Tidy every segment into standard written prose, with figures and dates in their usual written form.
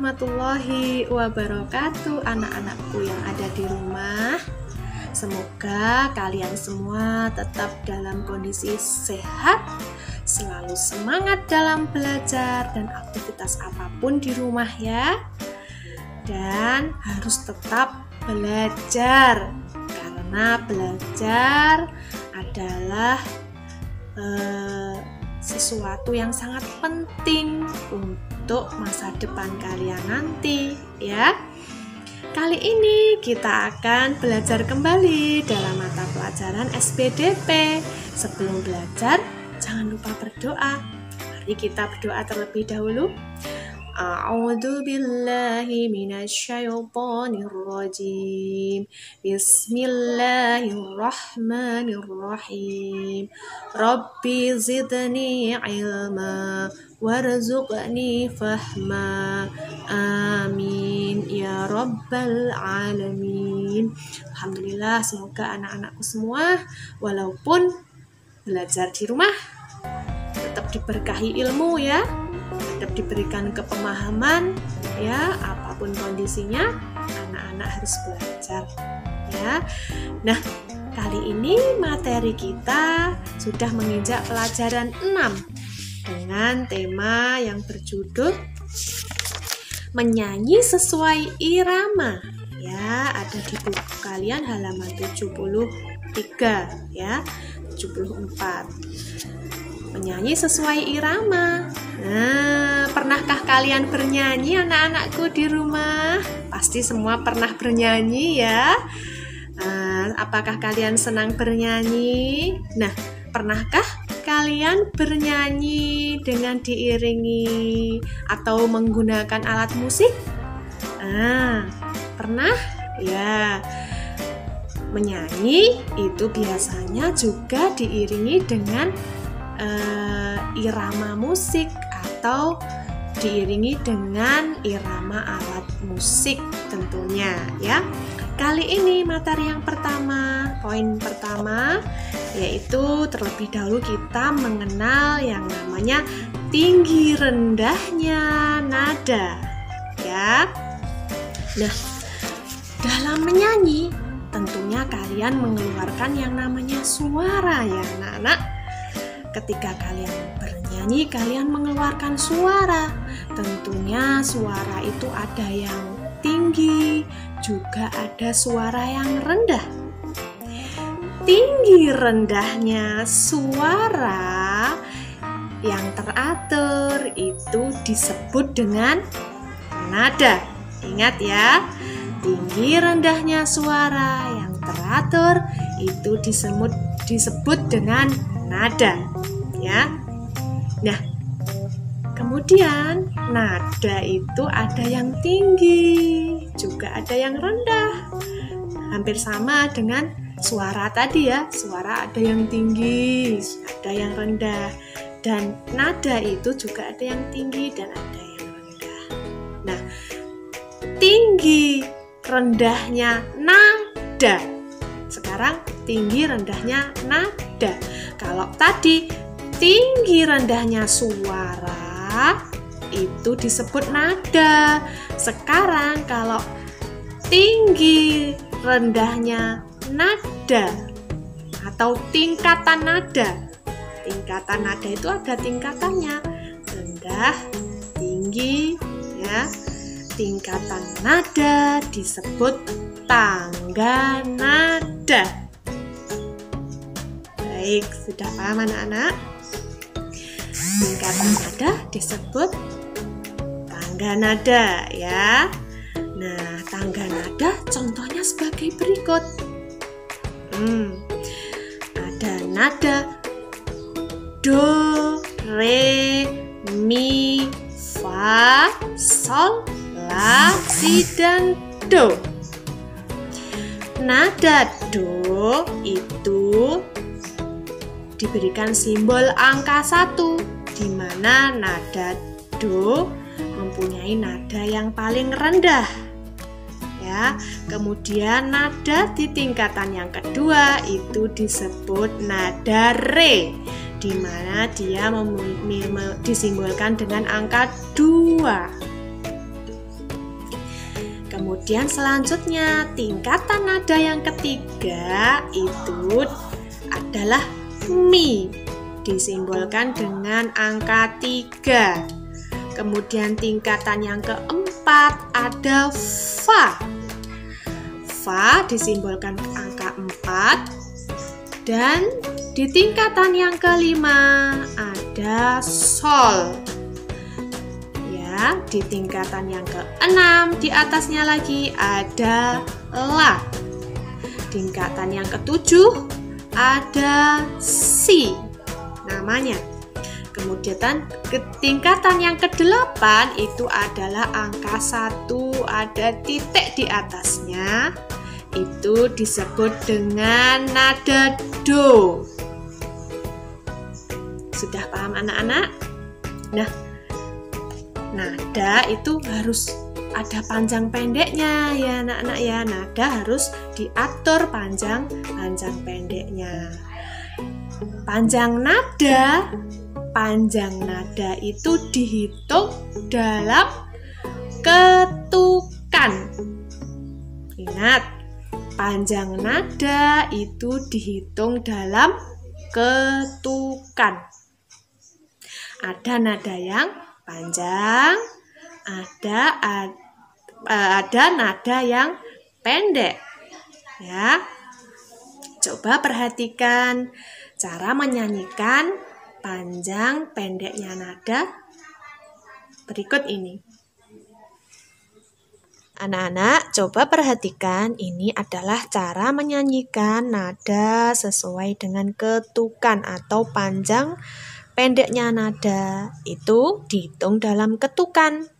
warahmatullahi wabarakatuh, anak-anakku yang ada di rumah. Semoga kalian semua tetap dalam kondisi sehat, selalu semangat dalam belajar dan aktivitas apapun di rumah ya. Dan harus tetap belajar, karena belajar adalah sesuatu yang sangat penting untuk masa depan kalian nanti ya. Kali ini kita akan belajar kembali dalam mata pelajaran SPDP. Sebelum belajar, jangan lupa berdoa. Mari kita berdoa terlebih dahulu. A'udzu billahi minasyaitonir rajim. Bismillahirrahmanirrahim. Rabbi zidni ilma warzuqni fahma. Amin ya rabbal alamin. Alhamdulillah, semoga anak-anakku semua walaupun belajar di rumah tetap diberkahi ilmu ya, tetap diberikan kepemahaman ya, apapun kondisinya anak-anak harus belajar ya. Nah, kali ini materi kita sudah menginjak pelajaran 6 dengan tema yang berjudul menyanyi sesuai irama ya. Ada di buku kalian halaman 73 ya, 74. Menyanyi sesuai irama. Nah, pernahkah kalian bernyanyi anak-anakku di rumah? Pasti semua pernah bernyanyi ya. Apakah kalian senang bernyanyi? Nah, pernahkah kalian bernyanyi dengan diiringi atau menggunakan alat musik? Pernah? Ya. Menyanyi itu biasanya juga diiringi dengan irama musik atau diiringi dengan irama alat musik tentunya ya. Kali ini materi yang pertama, poin pertama, yaitu terlebih dahulu kita mengenal yang namanya tinggi rendahnya nada ya. Nah, dalam menyanyi tentunya kalian mengeluarkan yang namanya suara ya anak-anak. Ketika kalian bernyanyi, kalian mengeluarkan suara. Tentunya suara itu ada yang tinggi, juga ada suara yang rendah. Tinggi rendahnya suara yang teratur itu disebut dengan nada. Ingat ya, tinggi rendahnya suara yang teratur itu disebut dengan nada ya. Nah, kemudian nada itu ada yang tinggi, juga ada yang rendah. Hampir sama dengan suara tadi ya. Suara ada yang tinggi, ada yang rendah. Dan nada itu juga ada yang tinggi dan ada yang rendah. Nah, tinggi rendahnya nada. Sekarang tinggi rendahnya nada. Kalau tadi tinggi rendahnya suara itu disebut nada. Sekarang kalau tinggi rendahnya nada atau tingkatan nada. Tingkatan nada itu ada tingkatannya. Rendah, tinggi ya. Tingkatan nada disebut tangga nada. Baik, sudah paham anak-anak? Tingkatan nada disebut tangga nada ya. Nah, tangga nada contohnya sebagai berikut. Ada nada do, re, mi, fa, sol, la, si, dan do. Nada do itu diberikan simbol angka 1, di mana nada do mempunyai nada yang paling rendah ya. Kemudian nada di tingkatan yang kedua itu disebut nada re, di mana dia disimbolkan dengan angka 2. Kemudian selanjutnya tingkatan nada yang ketiga itu adalah mi, disimbolkan dengan angka 3. Kemudian tingkatan yang keempat ada fa. Fa disimbolkan angka 4. Dan di tingkatan yang kelima ada sol. Di tingkatan yang ke-6 di atasnya lagi ada la. Tingkatan yang ke-7 ada si namanya. Kemudian tingkatan yang ke-8 itu adalah angka 1, ada titik di atasnya. Itu disebut dengan nada do. Sudah paham anak-anak? Nah, nada itu harus ada panjang pendeknya ya anak-anak ya. Nada harus diatur panjang pendeknya. Panjang nada itu dihitung dalam ketukan. Ingat, panjang nada itu dihitung dalam ketukan. Ada nada yang panjang, ada nada yang pendek. Ya. Coba perhatikan cara menyanyikan panjang pendeknya nada berikut ini. Anak-anak, coba perhatikan, ini adalah cara menyanyikan nada sesuai dengan ketukan atau panjang pendeknya nada itu dihitung dalam ketukan.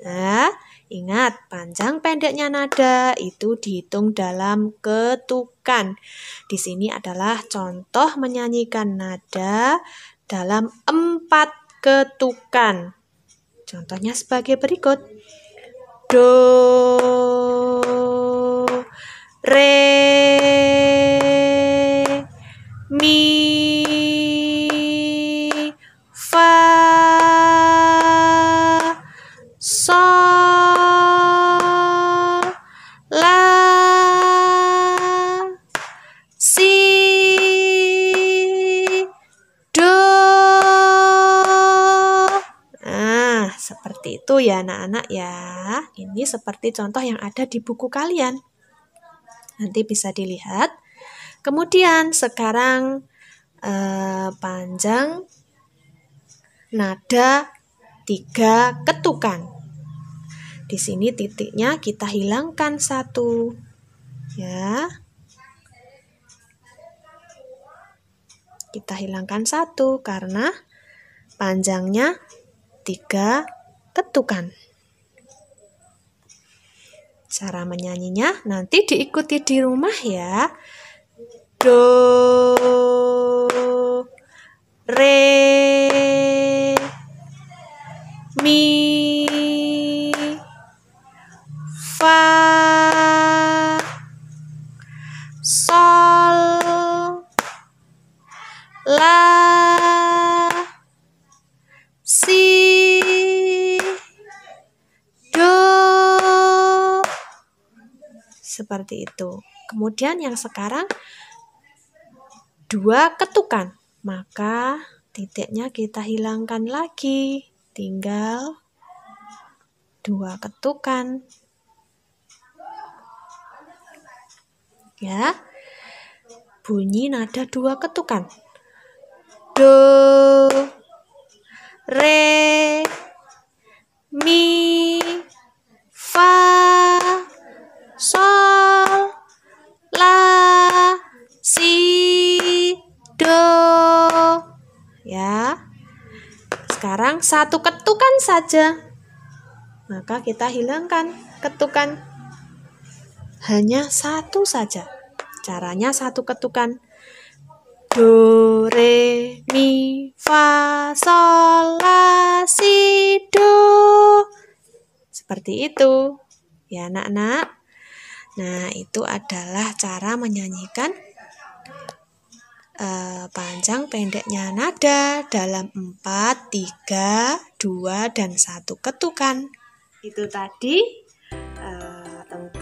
Nah, ingat, panjang pendeknya nada itu dihitung dalam ketukan. Di sini adalah contoh menyanyikan nada dalam 4 ketukan. Contohnya sebagai berikut. Do, re, mi, fa, sol, la, si, do. Nah, seperti itu ya anak-anak ya. Ini seperti contoh yang ada di buku kalian. Nanti bisa dilihat. Kemudian sekarang panjang nada 3 ketukan. Di sini titiknya kita hilangkan 1. Ya. Kita hilangkan 1 karena panjangnya 3 ketukan. Cara menyanyinya nanti diikuti di rumah ya. Do, re, mi, fa, sol, la, si, do. Seperti itu. Kemudian yang sekarang 2 ketukan. Maka titiknya kita hilangkan lagi. Tinggal 2 ketukan. Ya. Bunyi nada 2 ketukan. Do, re, mi, fa, sol, la, si, do. Ya. Sekarang 1 ketukan saja. Maka kita hilangkan ketukan. Hanya 1 saja. Caranya 1 ketukan. Do, re, mi, fa, sol, la, si, do. Seperti itu. Ya anak-anak. Nah, itu adalah cara menyanyikan panjang pendeknya nada dalam 4, 3, 2, dan 1 ketukan. Itu tadi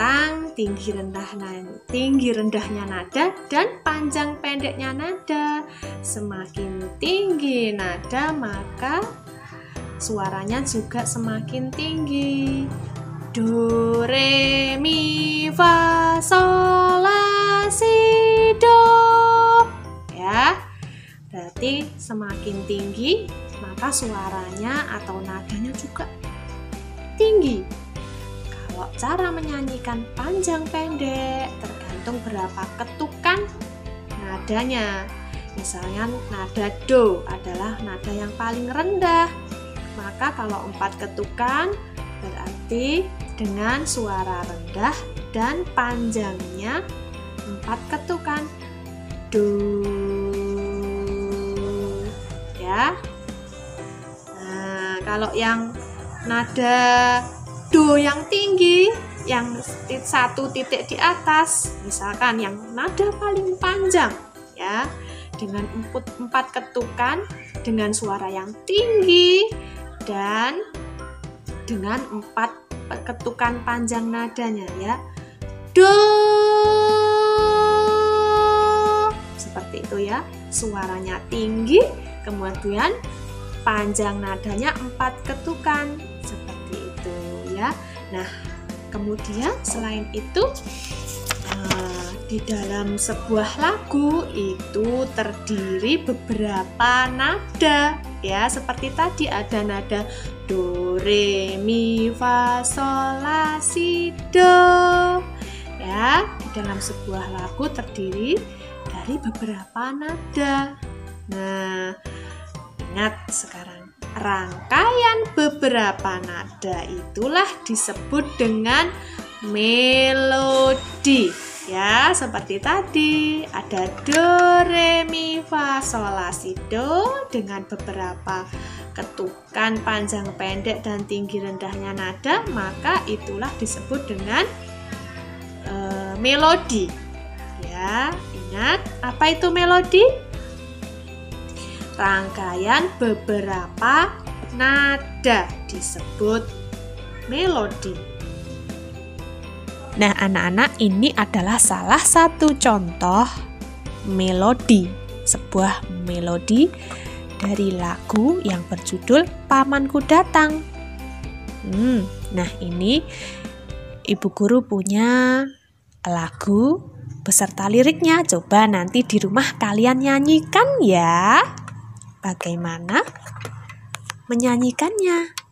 tentang tinggi rendahnya nada dan panjang pendeknya nada. Semakin tinggi nada maka suaranya juga semakin tinggi. Do, re, mi, fa, sol, la, si, do. Ya, berarti semakin tinggi maka suaranya atau nadanya juga tinggi. Kalau cara menyanyikan panjang pendek tergantung berapa ketukan nadanya. Misalnya nada do adalah nada yang paling rendah. Maka kalau 4 ketukan berarti dengan suara rendah dan panjangnya 4 ketukan. Do, ya. Nah, kalau yang nada do yang tinggi, yang 1 titik di atas, misalkan yang nada paling panjang, ya, dengan 4 ketukan, dengan suara yang tinggi dan dengan 4 ketukan panjang nadanya, ya. Do, seperti itu ya, suaranya tinggi, kemudian panjang nadanya 4 ketukan, seperti itu ya. Nah, kemudian selain itu di dalam sebuah lagu itu terdiri beberapa nada, ya, seperti tadi ada nada do, re, mi, fa, sol, la, si, do. Ya, di dalam sebuah lagu terdiri dari beberapa nada. Nah, ingat sekarang, rangkaian beberapa nada itulah disebut dengan melodi. Ya, seperti tadi ada do, re, mi, fa, sol, la, si, do dengan beberapa ketukan panjang pendek dan tinggi rendahnya nada, maka itulah disebut dengan melodi. Ya, ingat apa itu melodi? Rangkaian beberapa nada disebut melodi. Nah, anak-anak, ini adalah salah satu contoh melodi, sebuah melodi dari lagu yang berjudul Pamanku Datang. Nah, ini Ibu Guru punya lagu beserta liriknya. Coba nanti di rumah kalian nyanyikan ya. Bagaimana menyanyikannya?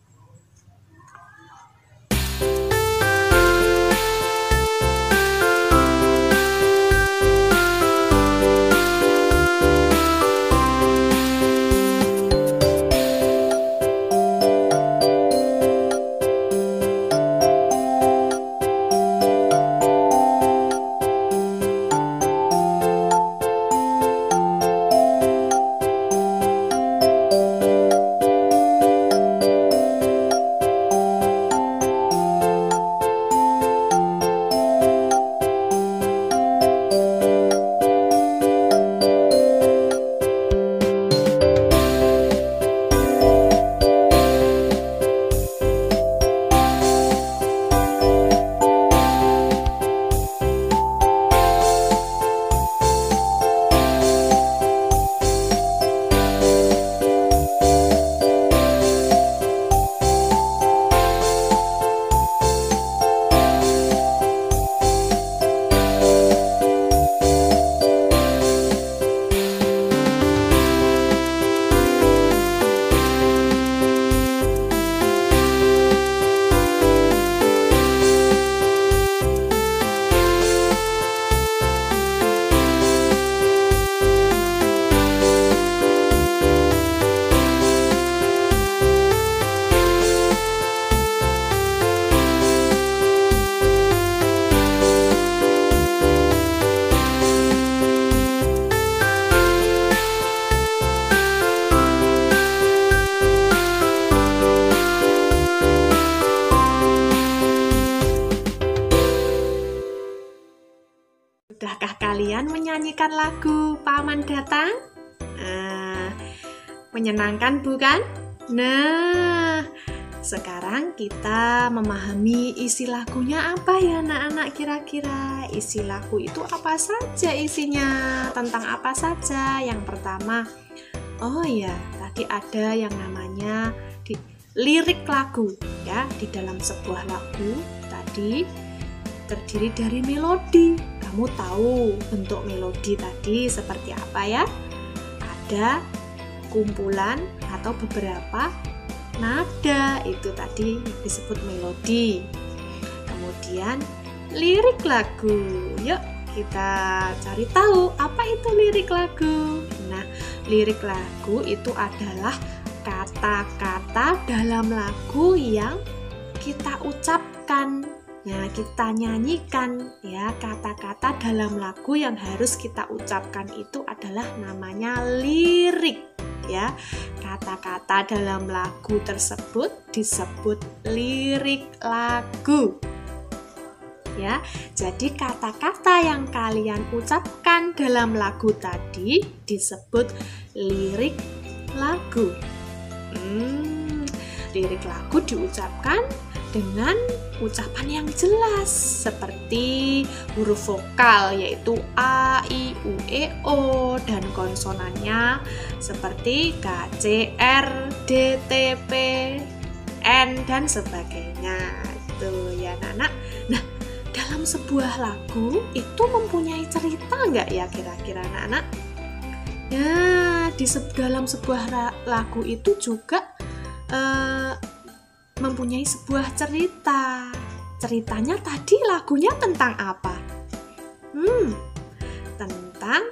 Sudahkah kalian menyanyikan lagu Paman Datang? Menyenangkan bukan? Nah, sekarang kita memahami isi lagunya apa ya anak-anak kira-kira. Isi lagu itu apa saja isinya? Tentang apa saja? Yang pertama, oh ya, tadi ada yang namanya lirik lagu ya. Di dalam sebuah lagu tadi terdiri dari melodi. Kamu tahu bentuk melodi tadi seperti apa ya? Ada kumpulan atau beberapa nada, itu tadi disebut melodi. Kemudian lirik lagu. Yuk kita cari tahu apa itu lirik lagu. Nah, lirik lagu itu adalah kata-kata dalam lagu yang kita ucapkan. Nah, kita nyanyikan ya. Kata-kata dalam lagu yang harus kita ucapkan itu adalah namanya lirik. Ya, kata-kata dalam lagu tersebut disebut lirik lagu. Ya, jadi kata-kata yang kalian ucapkan dalam lagu tadi disebut lirik lagu. Lirik lagu diucapkan dengan ucapan yang jelas seperti huruf vokal yaitu A, I, U, E, O, dan konsonannya seperti K, C, R, D, T, P, N, dan sebagainya. Itu ya anak-anak. Nah, dalam sebuah lagu itu mempunyai cerita nggak ya kira-kira anak-anak? Nah, dalam sebuah lagu itu juga mempunyai sebuah cerita. Ceritanya tadi lagunya tentang apa? Tentang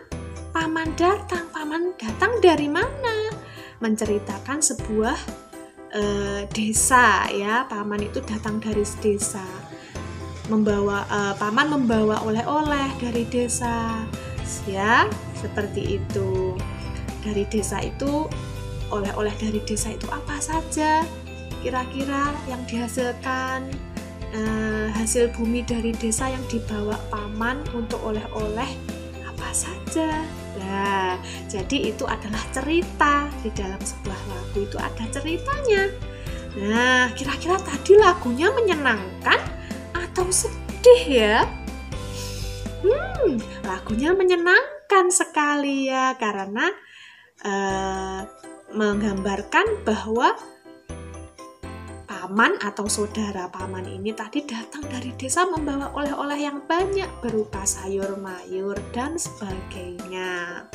paman datang. Paman datang dari mana? Menceritakan sebuah desa ya. Paman itu datang dari desa. Paman membawa oleh-oleh dari desa. Ya, seperti itu. Dari desa itu, oleh-oleh dari desa itu apa saja? Kira-kira yang dihasilkan hasil bumi dari desa yang dibawa paman untuk oleh-oleh apa saja. Nah, jadi itu adalah cerita. Di dalam sebuah lagu itu ada ceritanya. Nah, kira-kira tadi lagunya menyenangkan atau sedih ya? Lagunya menyenangkan sekali ya, karena menggambarkan bahwa paman atau saudara paman ini tadi datang dari desa membawa oleh-oleh yang banyak berupa sayur mayur dan sebagainya.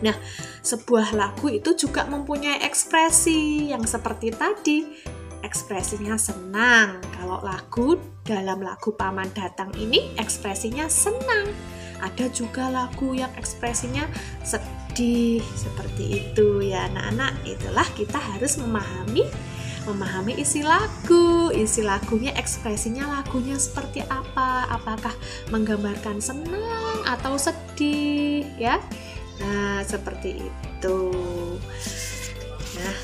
Nah, sebuah lagu itu juga mempunyai ekspresi yang seperti tadi. Ekspresinya senang. Kalau dalam lagu Paman Datang ini ekspresinya senang. Ada juga lagu yang ekspresinya sedih, seperti itu ya anak-anak. Itulah kita harus memahami isi lagu. Isi lagunya, ekspresinya lagunya seperti apa? Apakah menggambarkan senang atau sedih ya? Nah, seperti itu. Nah,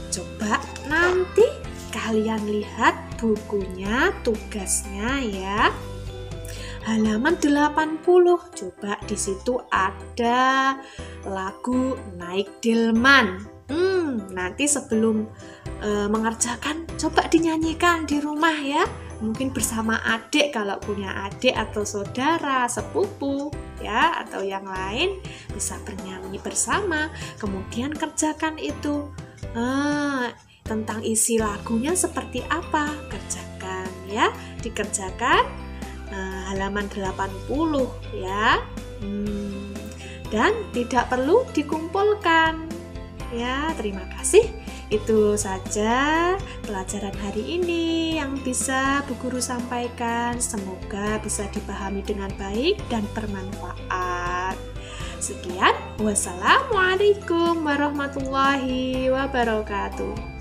coba nanti kalian lihat bukunya, tugasnya ya. Halaman 80. Coba di situ ada lagu Naik Delman. Nanti sebelum mengerjakan, coba dinyanyikan di rumah ya. Mungkin bersama adik kalau punya adik atau saudara, sepupu ya, atau yang lain bisa bernyanyi bersama. Kemudian kerjakan itu. Tentang isi lagunya seperti apa? Kerjakan ya. Dikerjakan halaman 80 ya. Dan tidak perlu dikumpulkan. Ya, terima kasih. Itu saja pelajaran hari ini yang bisa Bu Guru sampaikan. Semoga bisa dipahami dengan baik dan bermanfaat. Sekian, wassalamualaikum warahmatullahi wabarakatuh.